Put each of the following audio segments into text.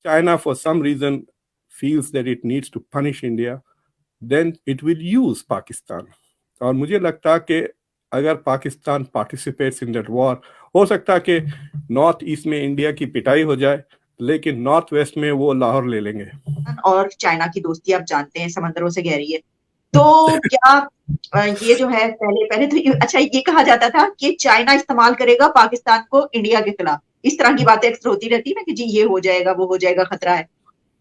China for some reason feels that it needs to punish India, then it will use Pakistan. اور مجھے لگتا کہ اگر Pakistan participates in that وار، ہو سکتا کہ نارتھ ایسٹ میں انڈیا کی پٹائی ہو جائے، لیکن نارتھ ویسٹ میں وہ لاہور لے لیں گے. اور چائنا کی دوستی آپ جانتے ہیں سمندروں سے گہری ہے. تو کیا یہ جو ہے پہلے تو اچھا یہ کہا جاتا تھا کہ چائنا استعمال کرے گا پاکستان کو انڈیا کے خلاف، اس طرح کی باتیں اکثر ہوتی رہتی نا کہ جی یہ ہو جائے گا وہ ہو جائے گا خطرہ ہے،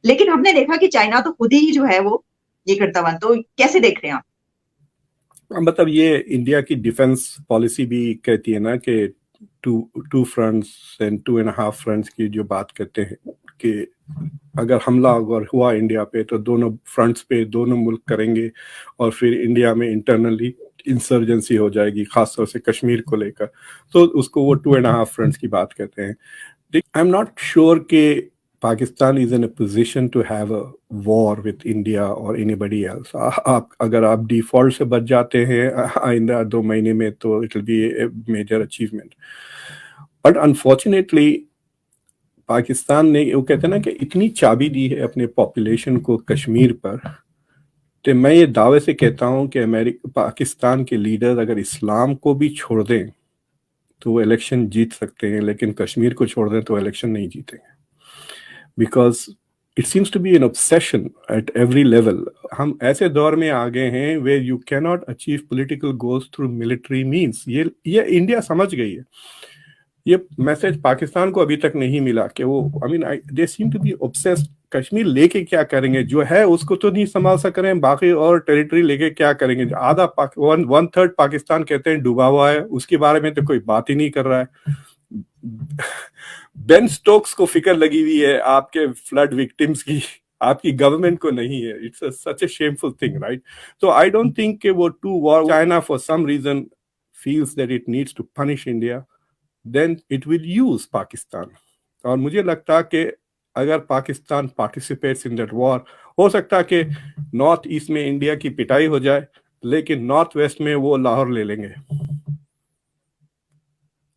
لیکن ہم نے دیکھا کہ چائنا تو خود ہی جو ہے وہ یہ کرتا ہوا. تو کیسے دیکھ رہے ہیں آپ؟ مطلب یہ انڈیا کی ڈیفنس پالیسی بھی کہتی ہے نا کہ ٹو فرنٹس اینڈ 2.5 فرنٹس کی جو بات کرتے ہیں کہ اگر حملہ اگر ہوا انڈیا پہ تو دونوں فرنٹس پہ دونوں ملک کریں گے، اور پھر انڈیا میں انٹرنلی انسرجنسی ہو جائے گی، خاص طور سے کشمیر کو لے کر، تو اس کو وہ 2.5 فرنٹس کی بات کہتے ہیں. آئی ایم ناٹ شیور کہ Pakistan is in a position to have a war with India اور اینی بڈی ایلس. اگر آپ ڈیفالٹ سے بچ جاتے ہیں آئندہ 2 مہینے میں تو it will be a major achievement. But unfortunately Pakistan نے، وہ کہتے ہیں نا کہ اتنی چابی دی ہے اپنے پاپولیشن کو کشمیر پر، کہ میں یہ دعوے سے کہتا ہوں کہ پاکستان کے لیڈر اگر اسلام کو بھی چھوڑ دیں تو وہ الیکشن جیت سکتے ہیں، لیکن کشمیر کو چھوڑ دیں تو الیکشن نہیں جیتیں گے. Because it seems to be an obsession at every level. ہم ایسے دور میں آ گئے ہیں where you cannot achieve political goals through military means. یہ انڈیا سمجھ گئی ہے. یہ میسج پاکستان کو ابھی تک نہیں ملا کہ وہ they seem to be obsessed. Kashmir لے کے کیا کریں گے، جو ہے اس کو تو نہیں سنبھال سک رہے ہیں، باقی اور ٹیریٹری لے کے کیا کریں گے. آدھا 1/3 پاکستان کہتے ہیں ڈوبا ہوا ہے، اس کے بارے میں تو کوئی بات ہی نہیں کر رہا ہے. بین سٹوکس کو فکر لگی ہوئی ہے آپ کے فلڈ وکٹمز کی، آپ کی گورنمنٹ کو نہیں ہے. It's such a shameful thing, right? So I don't think کہ وہ China for some reason feels that it needs to punish India, then it will use Pakistan. اور مجھے لگتا کہ اگر پاکستان پارٹیسپیٹس ان دیٹ وار، ہو سکتا کہ نارتھ ایسٹ میں انڈیا کی پٹائی ہو جائے، لیکن نارتھ ویسٹ میں وہ لاہور لے لیں گے.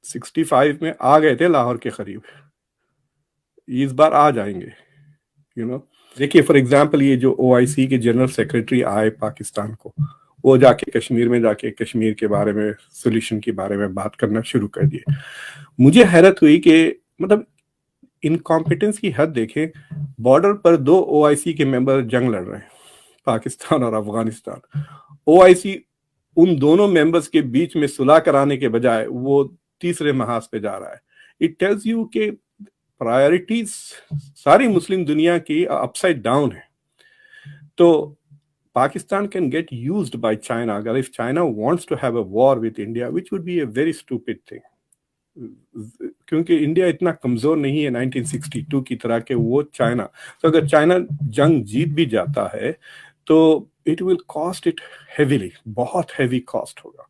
65 میں آ گئے تھے لاہور کے قریب، اس بار آ جائیں گے. دیکھیے فار ایگزامپل یہ جو OIC کے جنرل سیکرٹری آئے پاکستان کو، وہ جا کے کشمیر میں جا کے کشمیر کے بارے میں سولوشن کے بارے میں بات کرنا شروع کر دیے. مجھے حیرت ہوئی کہ مطلب انکمپیٹنس کی حد دیکھیں. بارڈر پر 2 OIC کے ممبر جنگ لڑ رہے ہیں، پاکستان اور افغانستان. OIC ان دونوں ممبرز کے بیچ میں صلح کرانے کے بجائے وہ تیسرے محاذ پہ جا رہا ہے. اٹ ٹیلز یو کہ پرائرٹیز ساری مسلم دنیا کی اپ سائڈ ڈاؤن ہے. تو Pakistan can get used by China اگر if China wants to have a war with India, which would be a very stupid thing. کیونکہ انڈیا اتنا کمزور نہیں ہے 1962 کی طرح کہ وہ چائنا، تو اگر چائنا جنگ جیت بھی جاتا ہے تو it will cost it heavily، بہت ہیوی کاسٹ ہوگا.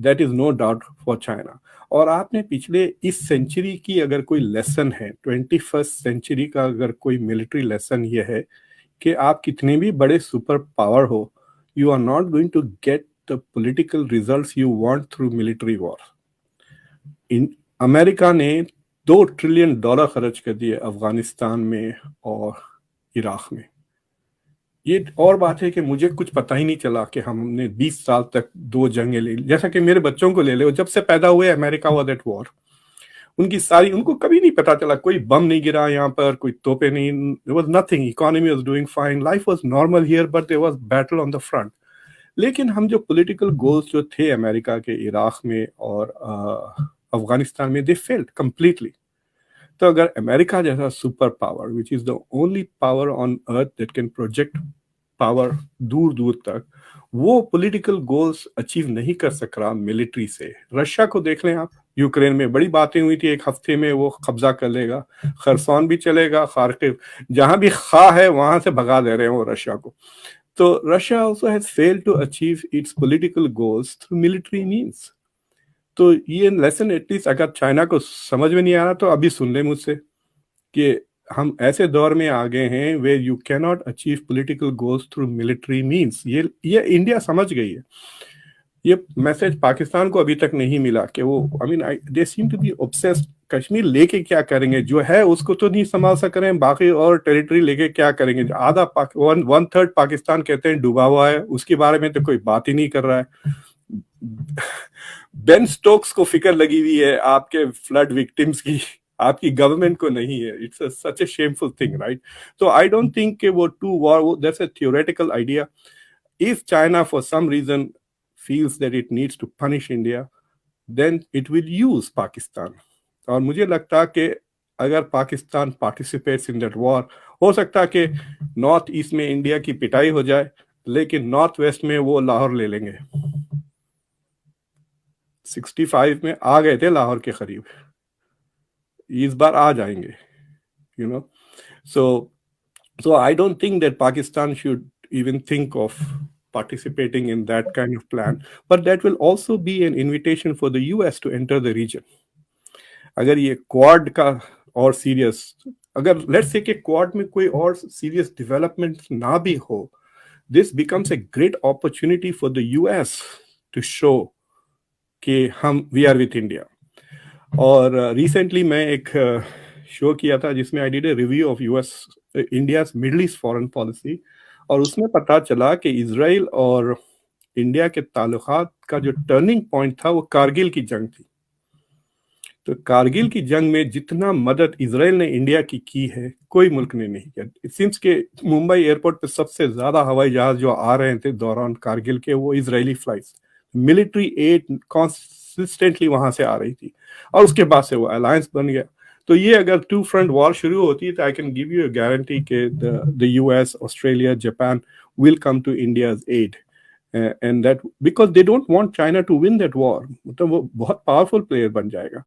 That is no doubt for China. اور آپ نے پچھلے اس سینچری کی اگر کوئی لیسن ہے، 21st سینچری کا اگر کوئی ملٹری لیسن یہ ہے کہ آپ کتنے بھی بڑے super power who, you are not going to get the political results you want through military war. امریکہ نے $2 ٹریلین خرچ کر دیے افغانستان میں اور عراق میں. یہ اور بات ہے کہ مجھے کچھ پتہ ہی نہیں چلا کہ ہم نے 20 سال تک 2 جنگیں لے لی. جیسا کہ میرے بچوں کو لے لے، جب سے پیدا ہوئے امریکہ واز ایٹ وار. ان کو کبھی نہیں پتا چلا، کوئی بم نہیں گرا یہاں پر، کوئی توپے نہیں، there was nothing. economy was doing fine, life was normal here, but there was battle on the front. لیکن ہم جو پولیٹیکل گولز جو تھے امریکہ کے عراق میں اور افغانستان میں، they failed completely. تو اگر امریکہ جیسا super power which is the only power on earth that can project power دور دور تک، وہ پولیٹیکل گولز اچیو نہیں کر سک رہا ملٹری سے. رشیا کو دیکھ لیں آپ، یوکرین میں بڑی باتیں ہوئی تھی 1 ہفتے میں وہ قبضہ کر لے گا، خرسون بھی چلے گا، خارکیو جہاں بھی خواہ ہے وہاں سے بھگا دے رہے ہیں وہ رشیا کو. تو Russia also has failed to achieve its political goals through military means. تو یہ لیسن ایٹ لیسٹ اگر چائنا کو سمجھ میں نہیں آ رہا تو ابھی سن لیں مجھ سے کہ ہم ایسے دور میں آ گئے ہیں where you cannot achieve political goals through military means. یہ انڈیا سمجھ گئی ہے. یہ میسج پاکستان کو ابھی تک نہیں ملا کہ وہ they seem to be obsessed. Kashmir لے کے کیا کریں گے؟ جو ہے اس کو تو نہیں سنبھال سک رہے ہیں، باقی اور ٹیریٹری لے کے کیا کریں گے؟ آدھا 1/3 پاکستان کہتے ہیں ڈوبا ہوا ہے، اس کے بارے میں تو کوئی بات ہی نہیں کر رہا ہے. بین سٹوکس کو فکر لگی ہوئی ہے آپ کے فلڈ وکٹمز کی، آپ کی گورنمنٹ کو نہیں ہے. It's such a shameful thing, right? تو آئی ڈونٹ تھنک کہ وہ to war, that's a theoretical idea. If China for some reason feels that it needs to punish India, then it will use Pakistan. اور مجھے لگتا کہ اگر Pakistan participates in that وار، ہو سکتا کہ نارتھ ایسٹ میں انڈیا کی پٹائی ہو جائے، لیکن نارتھ ویسٹ میں وہ لاہور لے لیں گے. 65 میں آ گئے تھے لاہور کے قریب، اس بار آ جائیں گے، you know. So I don't think that Pakistan should even think of participating in that kind of plan, but that will also be an invitation for the US to enter the region. اگر یہ code کا اور serious, اگر let's say کہ code میں کوئی اور serious development نہ بھی ہو، this becomes a great opportunity for the US to show کہ ہم we are with India. اور ریسنٹلی میں ایک شو کیا تھا جس میں I did a review of India's Middle East foreign policy، اور اس میں پتا چلا کہ اسرائیل اور انڈیا کے تعلقات کا جو ٹرننگ پوائنٹ تھا وہ کارگل کی جنگ تھی. تو کارگل کی جنگ میں جتنا مدد اسرائیل نے انڈیا کی ہے کوئی ملک نے نہیں کیا. اٹ سیمس کہ ممبئی ایئرپورٹ پہ سب سے زیادہ ہوائی جہاز جو آ رہے تھے دوران کارگل کے وہ اسرائیلی فلائٹس، ملٹری ایڈ کنسسٹنٹلی وہاں سے آ رہی تھی، اور اس کے بعد سے وہ الائنس بن گیا. تو یہ اگر ٹو فرنٹ وار شروع ہوتی ہے تو I can give you a guarantee کہ the US, Australia, Japan will come to India's aid. And that because they don't want China to win that war. مطلب وہ بہت پاورفل پلیئر بن جائے گا.